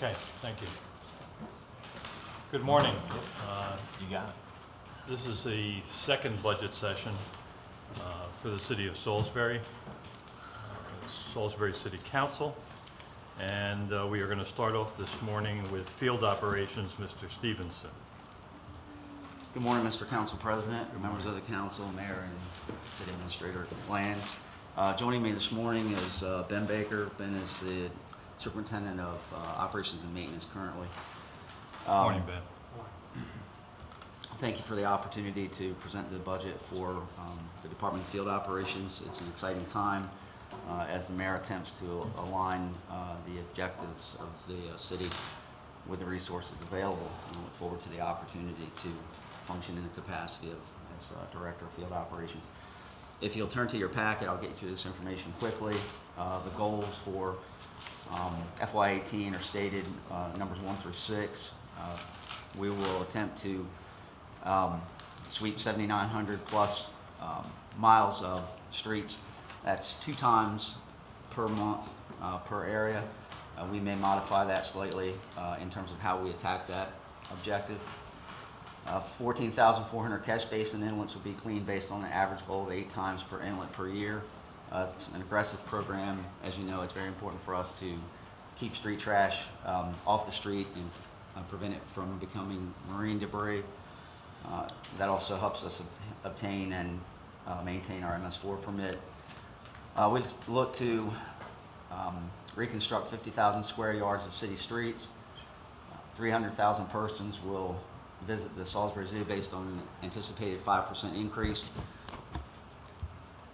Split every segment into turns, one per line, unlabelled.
Okay, thank you. Good morning.
You got it.
This is the second budget session for the city of Salisbury, Salisbury City Council. And we are going to start off this morning with field operations, Mr. Stevenson.
Good morning, Mr. Council President, members of the council, mayor, and city administrator Lands. Joining me this morning is Ben Baker. Ben is the superintendent of operations and maintenance currently.
Morning, Ben.
Thank you for the opportunity to present the budget for the Department of Field Operations. It's an exciting time as the mayor attempts to align the objectives of the city with the resources available. I look forward to the opportunity to function in the capacity of as Director of Field Operations. If you'll turn to your packet, I'll get you through this information quickly. The goals for FY18 are stated, numbers 1 through 6. We will attempt to sweep 7,900 plus miles of streets. That's 2 times per month per area. We may modify that slightly in terms of how we attack that objective. 14,400 catch basin inlets will be cleaned based on an average goal of 8 times per inlet per year. It's an aggressive program. As you know, it's very important for us to keep street trash off the street and prevent it from becoming marine debris. That also helps us obtain and maintain our MS4 permit. We look to reconstruct 50,000 square yards of city streets. 300,000 persons will visit the Salisbury Zoo based on an anticipated 5% increase.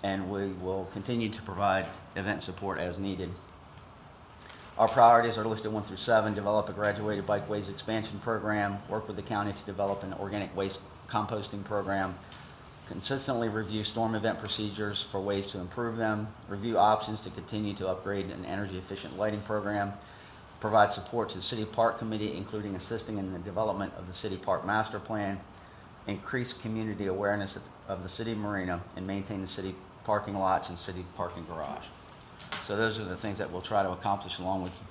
And we will continue to provide event support as needed. Our priorities are listed 1 through 7. Develop a graduated bikeways expansion program. Work with the county to develop an organic waste composting program. Consistently review storm event procedures for ways to improve them. Review options to continue to upgrade an energy efficient lighting program. Provide support to the City Park Committee, including assisting in the development of the City Park Master Plan. Increase community awareness of the city marina and maintain the city parking lots and city parking garage. So those are the things that we'll try to accomplish along with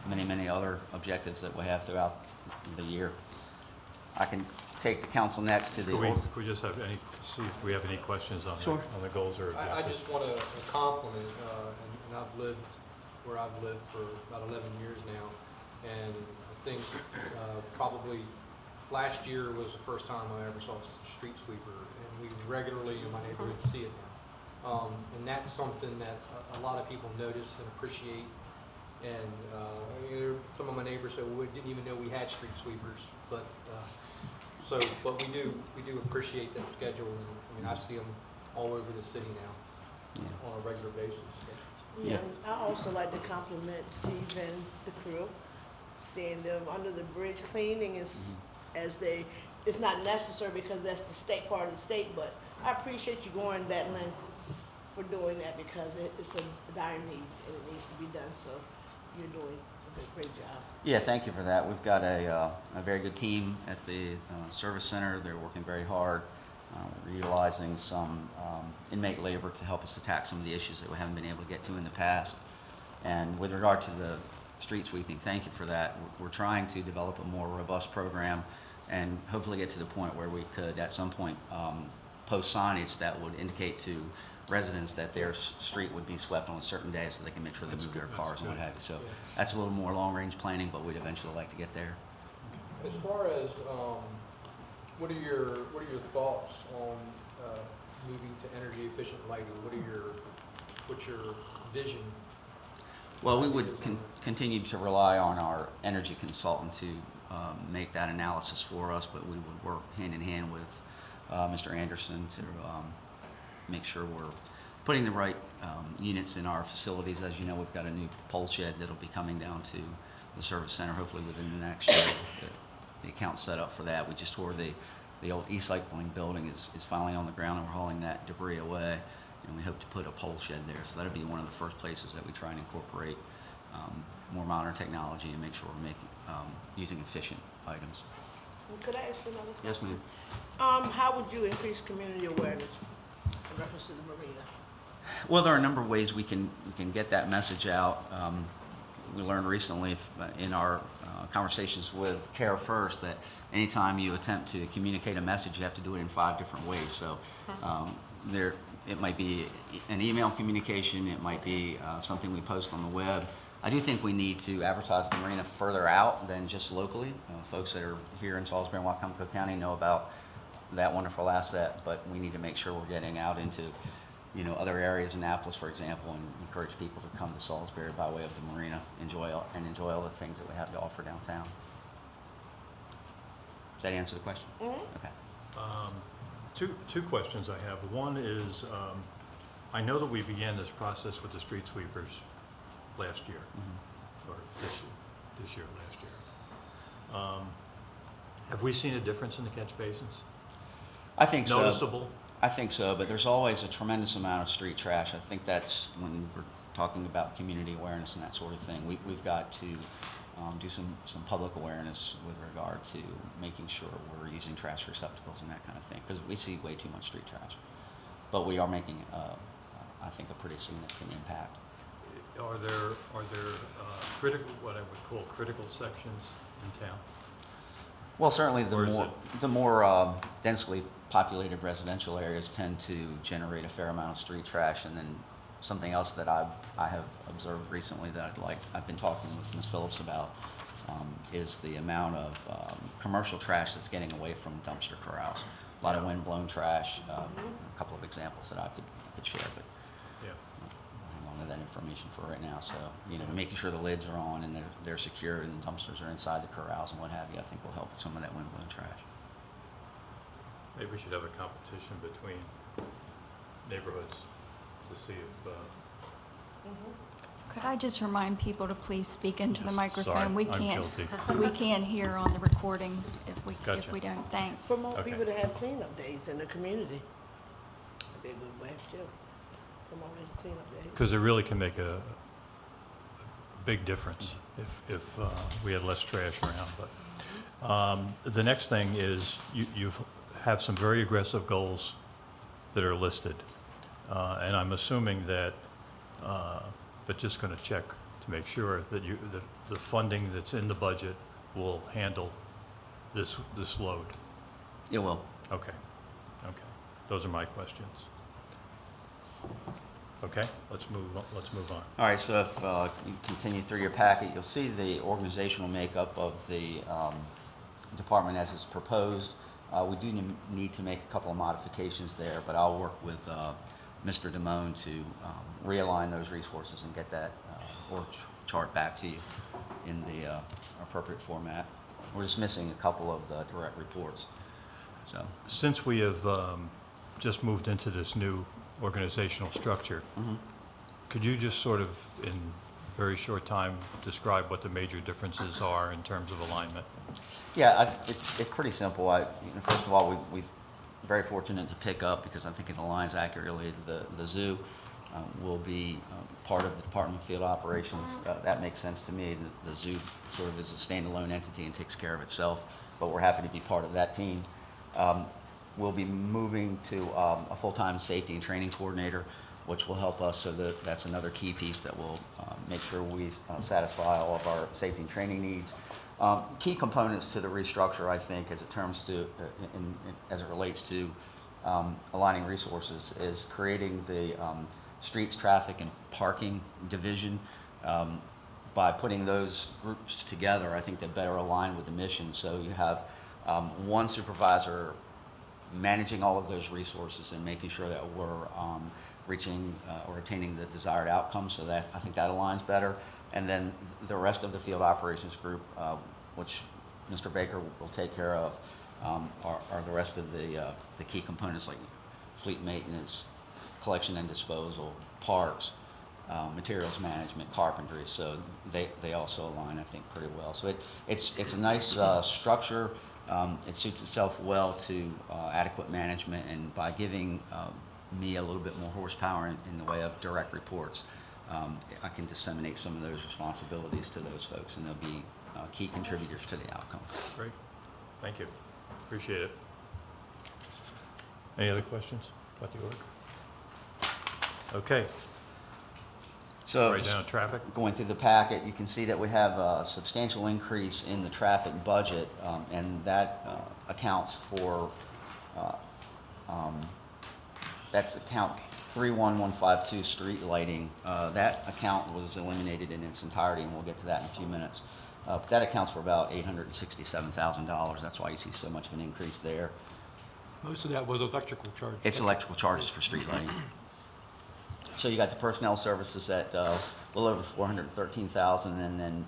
many, many other objectives that we have throughout the year. I can take the council next to the...
Could we just have see if we have any questions on,
Sure.
On the goals or
I just want to compliment, and I've lived where I've lived for about 11 years now, and I think probably last year was the first time I ever saw a street sweeper, and we regularly in my neighborhood see it now. And that's something that a lot of people notice and appreciate. And some of my neighbors said, well, we didn't even know we had street sweepers, but we do appreciate that schedule. And I mean, I see them all over the city now on a regular basis.
Yeah, I also like to compliment Steve and the crew, seeing them under the bridge cleaning is it's not necessary because that's the state part of the state, but I appreciate you going that length for doing that because it's a dire need and it needs to be done. So you're doing a great job.
Yeah, thank you for that. We've got a very good team at the service center. They're working very hard. We're utilizing some inmate labor to help us attack some of the issues that we haven't been able to get to in the past. And with regard to the street sweeping, thank you for that. We're trying to develop a more robust program and hopefully get to the point where we could at some point post signage that would indicate to residents that their street would be swept on a certain day so they can make sure they move their cars and what have you. So that's a little more long-range planning, but we'd eventually like to get there.
As far as what are your thoughts on moving to energy efficient lighting? What's your vision?
Well, we would continue to rely on our energy consultant to make that analysis for us, but we would work hand in hand with Mr. Anderson to make sure we're putting the right units in our facilities. As you know, we've got a new pole shed that'll be coming down to the service center hopefully within the next year. The account's set up for that. We just tore the old e-cycling building is finally on the ground, and we're hauling that debris away, and we hope to put a pole shed there. So that'll be one of the first places that we try and incorporate more modern technology and make sure we're making using efficient items.
Could I ask you another question?
Yes, ma'am.
How would you increase community awareness in reference to the marina?
Well, there are a number of ways we can get that message out. we learned recently in our conversations with Care First that anytime you attempt to communicate a message, you have to do it in 5 different ways. So it might be an email communication, it might be something we post on the web. I do think we need to advertise the marina further out than just locally. Folks that are here in Salisbury and Wycomico County know about that wonderful asset, but we need to make sure we're getting out into, other areas, Annapolis, for example, and encourage people to come to Salisbury by way of the marina, enjoy all the things that we have to offer downtown. Does that answer the question?
Mm-hmm.
Okay.
Two questions I have. One is, I know that we began this process with the street sweepers last year, or this year, last year. Have we seen a difference in the catch basins?
I think so.
Noticeable?
I think so, but there's always a tremendous amount of street trash. I think that's when we're talking about community awareness and that sort of thing. We've got to do some public awareness with regard to making sure we're using trash receptacles and that kind of thing, because we see way too much street trash. But we are making, I think, a pretty significant impact.
Are there critical, what I would call critical sections in town?
Well, certainly
Or is
the more densely populated residential areas tend to generate a fair amount of street trash. And then something else that I have observed recently that I've been talking with Ms. Phillips about is the amount of commercial trash that's getting away from dumpster corrals. A lot of windblown trash. A couple of examples that I could share, but
Yeah.
hang on to that information for right now. So, making sure the lids are on and they're secure and the dumpsters are inside the corrals and what have you, I think will help with some of that windblown trash.
Maybe we should have a competition between neighborhoods to see if,
Could I just remind people to please speak into the
Yes,
microphone?
sorry,
We
I'm
can't,
guilty.
we can't hear on the recording if
Gotcha.
we don't. Thanks.
Promote
Okay.
people to have cleanup days in the community. That'd be a good way too. Promote these cleanup days.
because it really can make a big difference if we had less trash around. But the next thing is you have some very aggressive goals that are listed. And I'm assuming that, but just going to check to make sure that the funding that's in the budget will handle this load.
It will.
Okay. Those are my questions. Okay, let's move on.
All right, so if you continue through your packet, you'll see the organizational makeup of the department as it's proposed. We do need to make a couple of modifications there, but I'll work with Mr. Damone to realign those resources and get that org chart back to you in the appropriate format. We're just missing a couple of the direct reports. So,
Since we have just moved into this new organizational structure, could you just sort of, in very short time, describe what the major differences are in terms of alignment?
yeah, it's pretty simple. First of all, we're very fortunate to pick up, because I think it aligns accurately, the zoo will be part of the Department of Field Operations. That makes sense to me. The zoo sort of is a standalone entity and takes care of itself, but we're happy to be part of that team. We'll be moving to a full-time safety and training coordinator, which will help us, so that's another key piece that will make sure we satisfy all of our safety and training needs. Key components to the restructure, I think, as it relates to aligning resources, is creating the streets, traffic, and parking division. By putting those groups together, I think they better align with the mission. So you have one supervisor managing all of those resources and making sure that we're reaching or attaining the desired outcome. So that, I think that aligns better. And then the rest of the field operations group, which Mr. Baker will take care of, are the rest of the key components, like fleet maintenance, collection and disposal, parks, materials management, carpentry. So they also align, I think, pretty well. So it's a nice structure. It suits itself well to adequate management, and by giving me a little bit more horsepower in the way of direct reports, I can disseminate some of those responsibilities to those folks, and they'll be key contributors to the outcome.
Great, thank you, appreciate it. Any other questions about the org? Okay,
So
Right
just
down traffic?
going through the packet, you can see that we have a substantial increase in the traffic budget, and that accounts for, that's account 31152, street lighting. That account was eliminated in its entirety, and we'll get to that in a few minutes. But that accounts for about $867,000. That's why you see so much of an increase there.
Most of that was electrical charge.
It's electrical charges for street lighting. So you got the personnel services at a little over $413,000, and then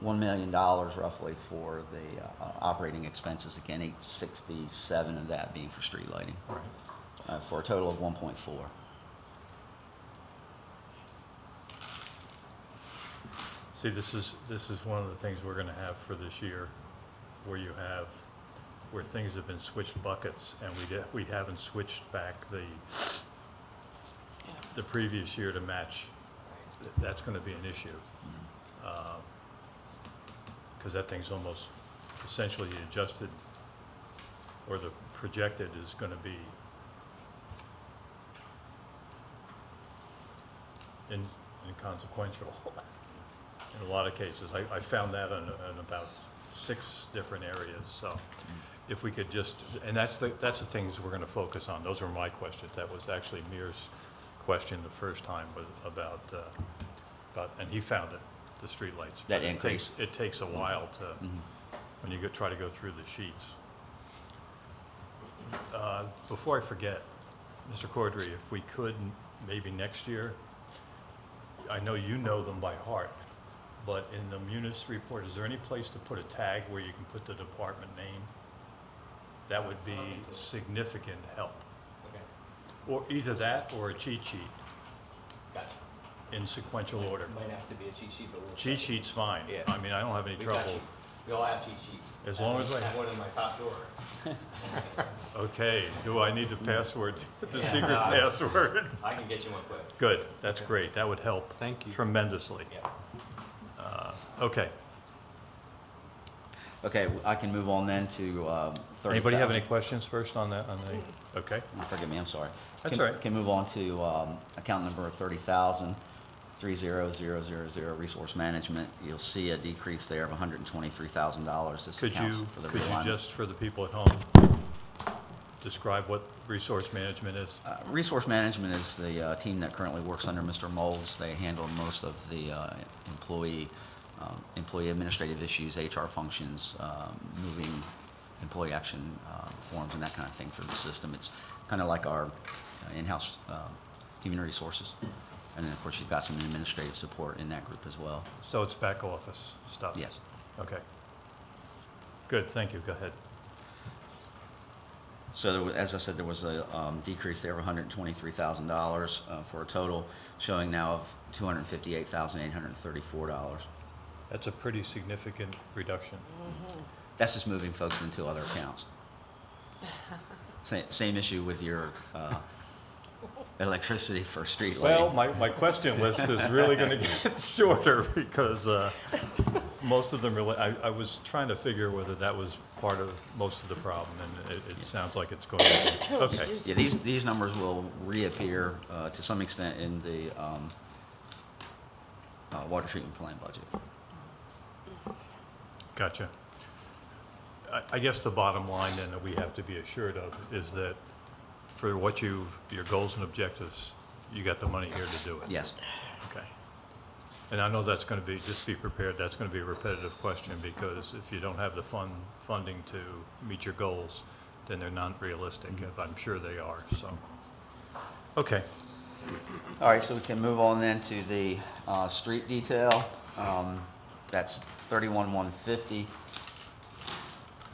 $1 million roughly for the operating expenses. Again, $867 of that being for street lighting,
Right.
for a total of 1.4.
See, this is one of the things we're gonna have for this year, where things have been switched buckets, and we haven't switched back the previous year to match. That's gonna be an issue. Because that thing's almost essentially adjusted, or the projected is gonna be inconsequential in a lot of cases. I found that in about 6 different areas, so if we could just, and that's the things we're gonna focus on. Those were my questions. That was actually Mir's question the first time, was about, and he found it, the streetlights.
That increase.
It takes a while to, when you try to go through the sheets. Before I forget, Mr. Cordry, if we could, maybe next year, I know you know them by heart, but in the Munis report, is there any place to put a tag where you can put the department name? That would be significant help.
Okay,
Or either that or a cheat sheet
gotcha.
in sequential order.
Might have to be a cheat sheet, but we'll.
Cheat
check.
sheet's fine.
Yeah.
I mean, I don't have any
We've got
trouble.
cheat- We all have cheat sheets.
As long as I-
have one in my top drawer.
Okay, do I need the password, the
Yeah.
secret password?
I can get you one quick.
Good, that's great. That would help
Thank you.
tremendously.
Yeah.
Okay.
Okay, I can move on then to 30,000.
Anybody have any questions first on that, okay?
Forgive me, I'm sorry.
That's
Can-
all right.
Can move on to account number 30,000, 30000, resource management. You'll see a decrease there of $123,000. This
Could you,
accounts for the
could you
realignment.
just, for the people at home, describe what resource management is?
Resource management is the team that currently works under Mr. Moles. They handle most of the employee administrative issues, HR functions, moving employee action forms and that kind of thing through the system. It's kind of like our in-house human resources. And then, of course, you've got some administrative support in that group as well.
So it's back office stuff?
Yes.
Okay. Good, thank you, go ahead.
So there was, as I said, there was a decrease there of $123,000 for a total showing now of $258,834.
That's a pretty significant reduction.
That's just moving folks into other accounts. Same issue with your electricity for street lighting.
Well, my question list is really gonna get shorter because most of them really, I was trying to figure whether that was part of most of the problem, and it sounds like it's going to be. Okay,
Yeah, these numbers will reappear to some extent in the water treatment plant budget.
gotcha. I guess the bottom line then that we have to be assured of is that for what your goals and objectives, you got the money here to do it.
Yes.
Okay. And I know that's going to be, just be prepared, that's going to be a repetitive question, because if you don't have the funding to meet your goals, then they're not realistic. I'm sure they are, so. Okay,
All right, so we can move on then to the street detail. That's 31,150.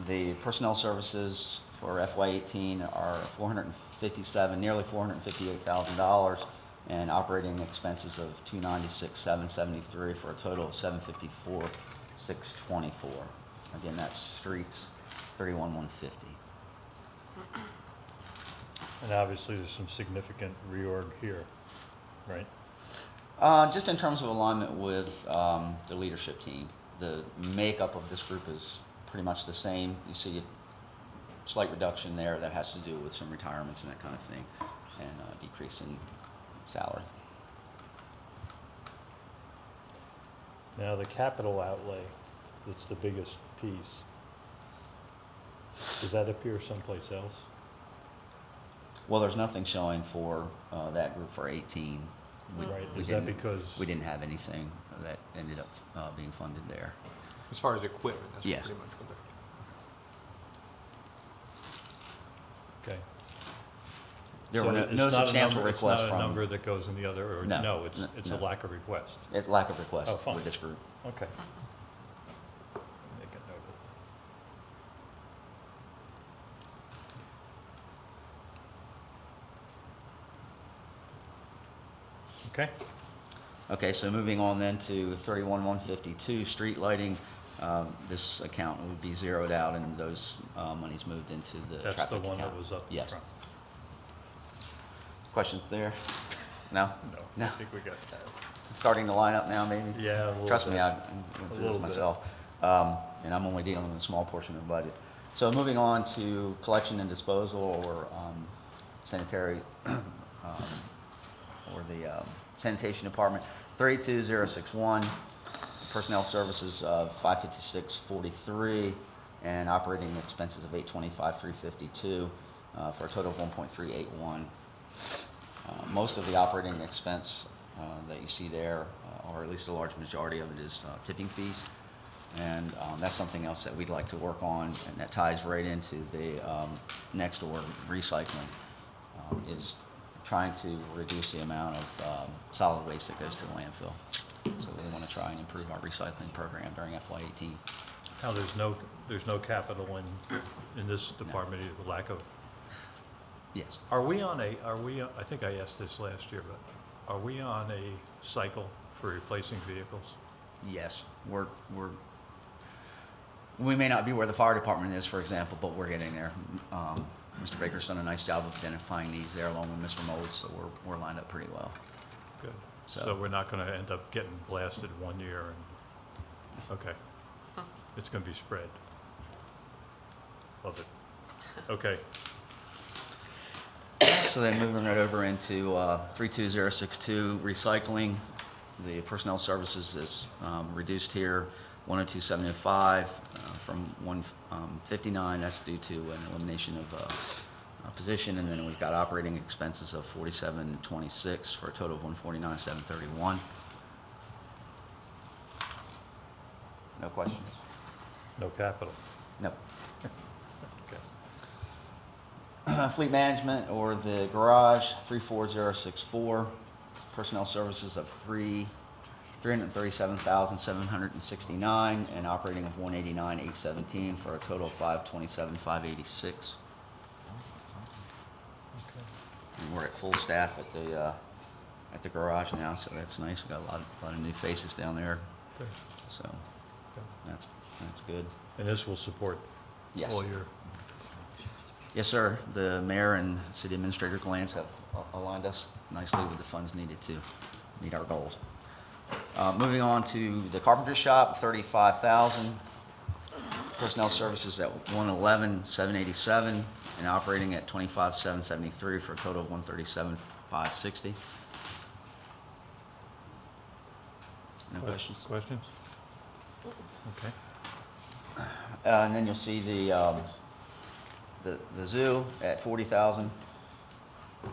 The personnel services for FY18 are nearly $458,000, and operating expenses of $296,773 for a total of $754,624. Again, that's streets, 31,150.
and obviously there's some significant reorg here, right?
Just in terms of alignment with the leadership team, the makeup of this group is pretty much the same. You see a slight reduction there that has to do with some retirements and that kind of thing, and a decrease in salary.
Now, the capital outlay, that's the biggest piece. Does that appear someplace else?
Well, there's nothing showing for that group for 18.
Right,
We
is that
didn't-
because?
We didn't have anything that ended up being funded there.
As far as equipment, that's
Yes.
pretty much what they're.
Okay.
There
So
were
it's
no
not a
substantial
number-
requests
It's not a
from,
number that goes in the other, or,
No,
no, it's a
no.
lack of request.
it's lack of requests
Oh, fine.
with this group.
Okay. Make a note of it. Okay,
Okay, so moving on then to 31,152, street lighting. This account would be zeroed out and those monies moved into the traffic
that's
account.
the one that was up
Yes.
front.
Questions there? No?
No,
No.
I think we got that.
Starting to line up now, maybe?
Yeah, a little
Trust me,
bit.
I went through
little
this
bit.
myself. And I'm only dealing with a small portion of the budget. So moving on to collection and disposal or sanitary, or the sanitation department, 32061, personnel services of 55643, and operating expenses of 825,352, for a total of 1.381. Most of the operating expense that you see there, or at least a large majority of it, is tipping fees. And that's something else that we'd like to work on, and that ties right into the next door recycling, is trying to reduce the amount of solid waste that goes to the landfill. So we want to try and improve our recycling program during FY18.
Now, there's no capital in this department, due to lack of,
Yes.
are we on, I think I asked this last year, but are we on a cycle for replacing vehicles?
Yes, we may not be where the fire department is, for example, but we're getting there. Mr. Baker's done a nice job of identifying needs there along with Mr. Mold, so we're lined up pretty well.
Good.
So-
So we're not gonna end up getting blasted one year and, okay. It's gonna be spread. Love it. Okay,
So then moving right over into 32062, recycling. The personnel services is reduced here, 102,705 from 159. That's due to an elimination of a position. And then we've got operating expenses of 4726 for a total of 149,731. No questions?
no capital.
No.
Okay.
Fleet management or the garage, 34064. Personnel services of 337,769 and operating of 189,817 for a total of 527,586. And we're at full staff at the garage now, so that's nice. We've got a lot of new faces down there,
Good.
so
Good.
that's good.
And this will support
Yes.
all your,
Yes, sir. The mayor and city administrator Glantz have aligned us nicely with the funds needed to meet our goals. Moving on to the carpenter shop, 35,000. Personnel services at 111,787 and operating at 25,773 for a total of 137,560. No questions?
questions? Okay.
And then you'll see the zoo at 40,000,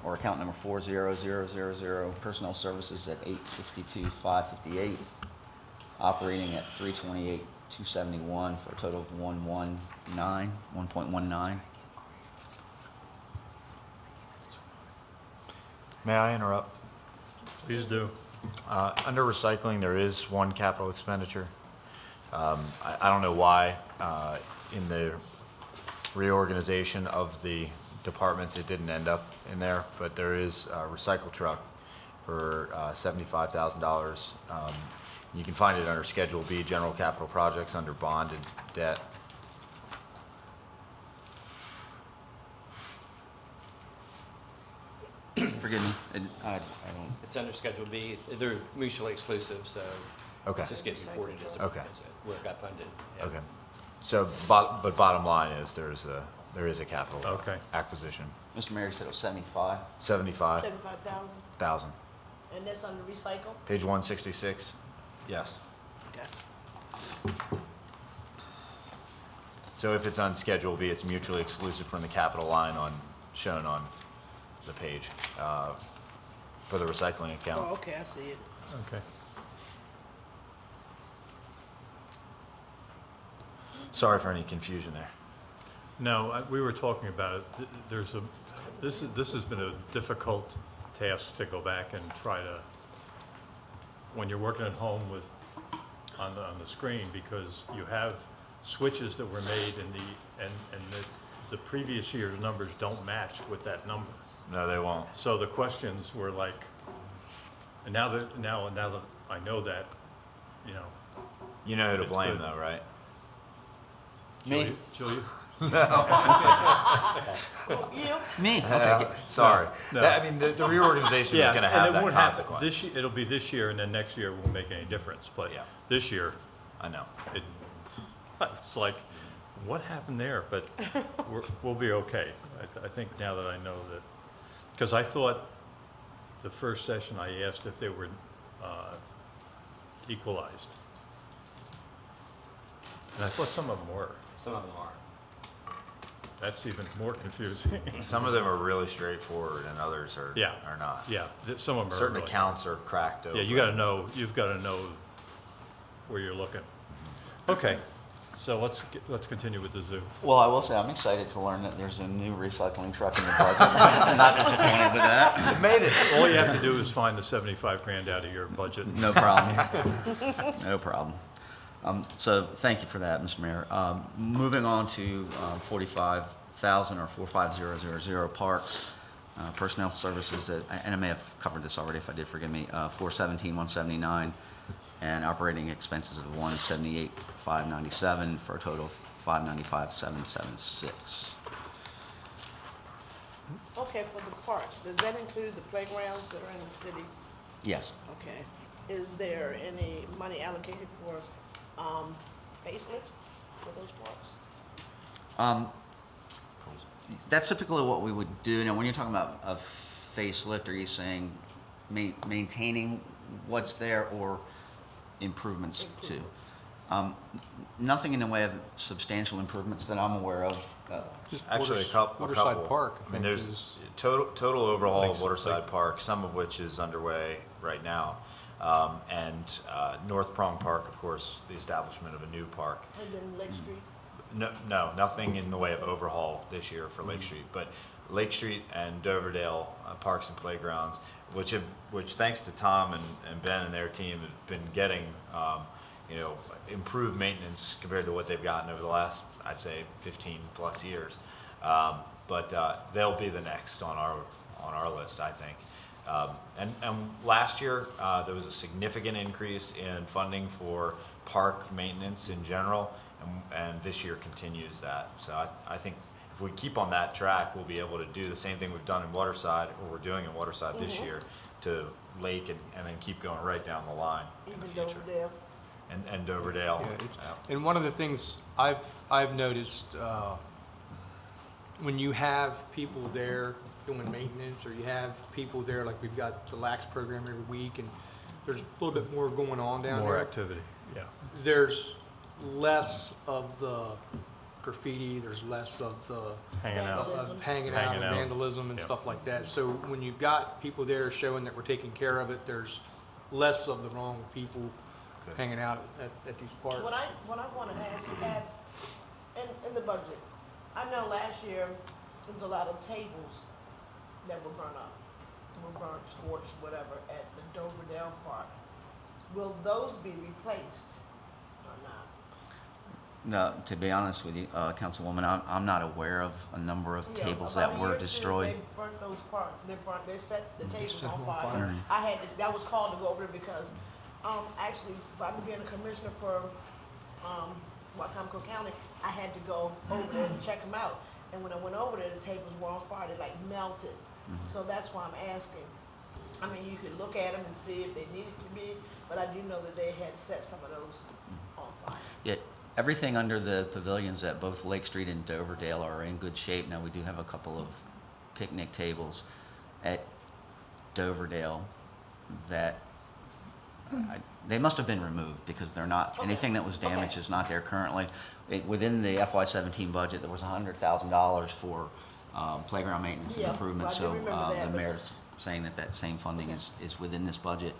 or account number 40000, personnel services at 862,558, operating at 328,271 for a total of 1.19.
May I interrupt?
Please do.
Under recycling, there is one capital expenditure. I don't know why, in the reorganization of the departments, it didn't end up in there, but there is a recycle truck for $75,000. You can find it under Schedule B, General Capital Projects, under bonded debt.
Forgive me, I don't,
It's under Schedule B. They're mutually exclusive, so
Okay.
it's just getting reported as
Okay.
where it got funded. Yeah.
Okay. So, but bottom line is there is a capital
Okay.
acquisition.
Mr. Mayor said it was 75.
75,000.
75,000, and that's under recycle?
Page 166, yes.
Okay.
So if it's on Schedule B, it's mutually exclusive from the capital line shown on the page, for the recycling account.
Oh, okay, I see it.
Okay.
Sorry for any confusion there.
No, we were talking about it. This has been a difficult task to go back and try to, when you're working at home on the screen, because you have switches that were made and the previous year's numbers don't match with that number.
No, they won't.
So the questions were like, and now that I know that, you know.
You know who to
It's
blame
good.
though, right?
Me?
Julia?
Yeah,
Me, I'll take it.
Sorry.
No.
I mean, the reorganization is gonna have that consequence.
This year, it'll be this year, and then next year won't make any difference, but
Yeah.
this year,
I know.
it's like, what happened there? But we'll be okay. I think now that I know that, because I thought the first session I asked if they were equalized. And I thought some of them were.
Some of them are.
That's even more confusing.
Some of them are really straightforward and others
Yeah.
are not.
Yeah, some of them are.
Certain
really-
accounts are cracked open.
Yeah, you've got to know where you're looking. Okay, so let's continue with the zoo.
Well, I will say, I'm excited to learn that there's a new recycling truck in the budget. I'm not disappointed with that.
It made it.
All you have to do is find the 75 grand out of your budget.
No problem. No problem. So thank you for that, Mr. Mayor. Moving on to 45,000 or 45000 parks, personnel services, and I may have covered this already. If I did, forgive me, 417,179, and operating expenses of 178,597 for a total of 595,776.
okay, for the parks, does that include the playgrounds that are in the city?
Yes.
Okay. Is there any money allocated for, facelifts for those parks?
That's typically what we would do. Now, when you're talking about a facelift, are you saying maintaining what's there or improvements to?
Improvements.
Nothing in the way of substantial improvements that I'm aware of.
Just
Actually, a couple.
Waterside Park, I
I mean,
think,
there's
is,
total overhaul of
Lakes-
Waterside
Lake-
Park, some of which is underway right now. And North Prong Park, of course, the establishment of a new park.
And then Lake Street?
No, nothing in the way of overhaul this year for Lake Street, but Lake Street and Doverdale Parks and Playgrounds, which thanks to Tom and Ben and their team have been getting, improved maintenance compared to what they've gotten over the last, I'd say, 15 plus years. But they'll be the next on our list, I think. And last year, there was a significant increase in funding for park maintenance in general, and this year continues that. So I think if we keep on that track, we'll be able to do the same thing we've done in Waterside, or we're doing in Waterside this year, to Lake and then keep going right down the line in the
Even
future.
Doverdale?
And Doverdale.
yeah, it's-
Yeah.
and one of the things I've noticed, when you have people there doing maintenance, or you have people there, like we've got the lax program every week, and there's a little bit more going on down
More
there.
activity, yeah.
There's less of the graffiti, there's less of the
Hanging out.
hanging out
Hanging
and
out.
vandalism and
Yep.
stuff like that. So when you've got people there showing that we're taking care of it, there's less of the wrong people
Good.
hanging out at these parks.
What I want to ask, in the budget, I know last year, there was a lot of tables that were burned up, torched, whatever, at the Doverdale Park. Will those be replaced or not?
No, to be honest with you, Councilwoman, I'm not aware of a number of
Yeah,
tables
about
that
a
were
year or two,
destroyed.
They burnt those parks, they set the tables
set
on
them on
fire.
fire.
I was called to go over there because, actually, by me being a commissioner for, Wycomico County, I had to go over there and check them out. And when I went over there, the tables were on fire, they like melted. So that's why I'm asking. I mean, you could look at them and see if they needed to be, but I do know that they had set some of those on fire.
Yeah, everything under the pavilions at both Lake Street and Doverdale are in good shape. Now, we do have a couple of picnic tables at Doverdale that they must have been removed because they're not, anything that was damaged
Okay.
is not there currently. Within the FY17 budget, there was $100,000 for playground maintenance and
Yeah,
improvement.
I do
So
remember that,
the
but-
mayor's saying that that same funding is within this budget.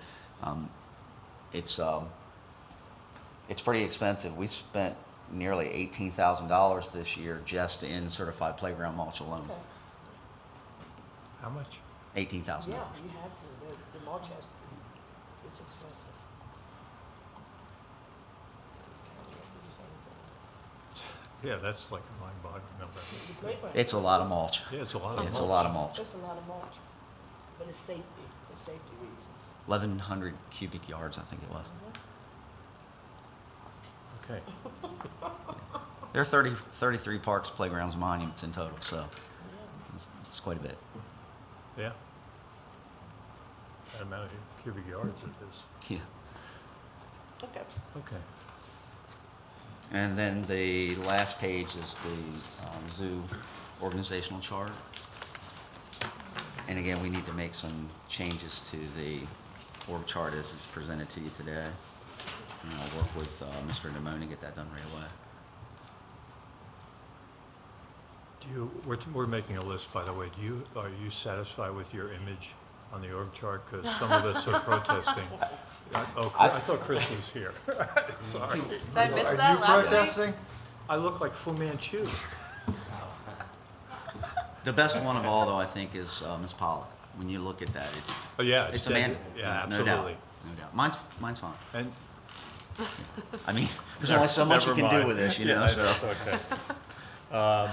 It's pretty expensive. We spent nearly $18,000 this year just in certified playground mulch alone.
Okay.
How much?
$18,000.
Yeah, you have to, the mulch has to be, it's expensive.
Yeah, that's like a mind-boggling number.
The playground.
It's a lot of mulch.
Yeah, it's a lot of
It's a
mulch.
lot of mulch.
It's a lot of mulch, but it's safety, for safety reasons.
1,100 cubic yards, I think it was.
Okay.
There are 33 parks, playgrounds, monuments in total, so it's quite a bit.
Yeah. That amount of cubic yards it is.
Yeah.
Okay.
Okay.
And then the last page is the zoo organizational chart. And again, we need to make some changes to the org chart as it's presented to you today. And I'll work with Mr. Damone to get that done right away.
We're making a list, by the way. Are you satisfied with your image on the org chart? Because some of us are protesting. I thought Chris was here. Sorry.
Did I miss that last week?
I look like Fu Manchu.
The best one of all, though, I think, is Ms. Pollock. When you look at that,
Oh, yeah.
it's a
dead-
man.
Yeah,
No doubt.
absolutely.
No doubt. Mine's fine.
And
I mean, there's only so much you
never
can do
mind.
with this, you
Yeah,
know,
I
so.
it's okay.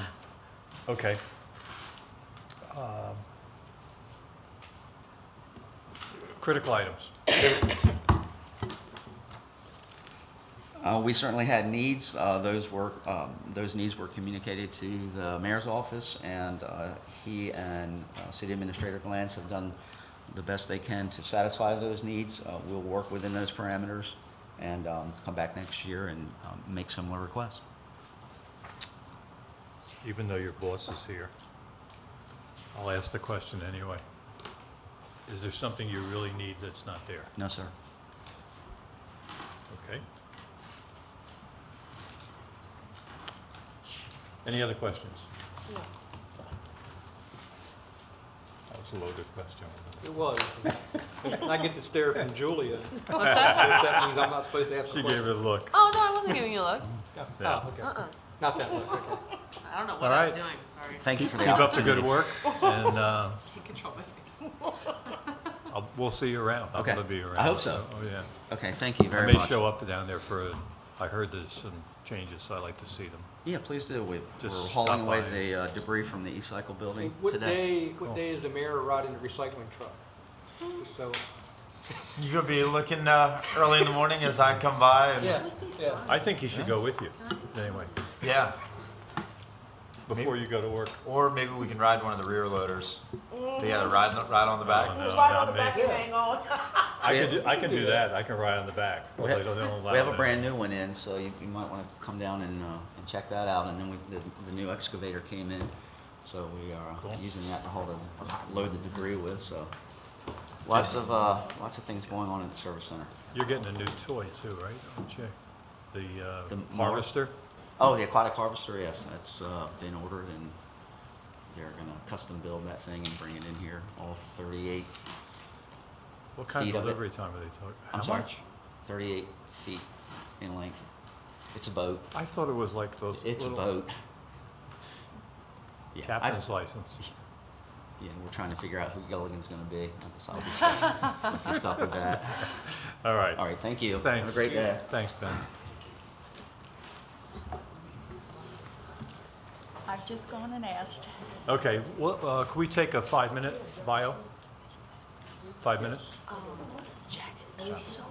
Okay. Critical items.
We certainly had needs. Those needs were communicated to the mayor's office, and he and City Administrator Glantz have done the best they can to satisfy those needs. We'll work within those parameters and come back next year and make similar requests.
Even though your boss is here, I'll ask the question anyway. Is there something you really need that's not there?
No, sir.
Okay. Any other questions?
No.
That was a loaded question.
It was. I get to stare from Julia.
What's that?
Guess that means I'm not supposed to ask
She
a
gave
question.
it a look.
Oh, no, I wasn't giving you a look.
Yeah.
Oh, okay. Not that much, okay.
I don't know
All
what
right.
I'm doing, sorry.
Thank you for the
Keep up the
opportunity.
good work, and
Can't control my face.
we'll see you around. I'm
Okay.
going to be around.
I hope so.
Oh, yeah.
Okay, thank you
I
very
may
much.
show up down there I heard there's some changes, so I'd like to see them.
Yeah, please do. We're
Just
hauling
stop
away
by.
the debris from the e-cycle building
What
today.
what day is the mayor riding the recycling truck? Just so,
You gonna be looking early in the morning as I come by? And,
yeah.
I think he should go with you, anyway,
yeah.
before you go to work.
Or maybe we can ride one of the rear loaders together, ride on the back.
Oh,
Who's
no,
right
not
on the
me.
back and hang on?
I can do that. I can ride on the back.
We
Although
have,
they don't allow
we have a
that.
brand new one in, so you might want to come down and check that out. And then the new excavator came in, so we are
Cool.
using that to load the debris with. So lots of things going on at the service center.
You're getting a new toy too, right? Aren't you? The
The mower?
harvester?
Oh, the aquatic harvester, yes, that's been ordered, and they're going to custom build that thing and bring it in here, all 38.
What kind
Feet
of
of it.
delivery time are they talking?
I'm
How
sorry?
much?
38 feet in length. It's a boat.
I thought it was like those
It's a
little
boat. Yeah,
captain's license.
Yeah, we're trying to figure out who Gilligan's going to be. I guess I'll be stuck with that.
All right.
All right, thank you.
Thanks.
Have a great day.
Thanks, Ben.
I've just gone and asked.
Okay, well, can we take a 5-minute bio? 5 minutes?
Jackson, he's so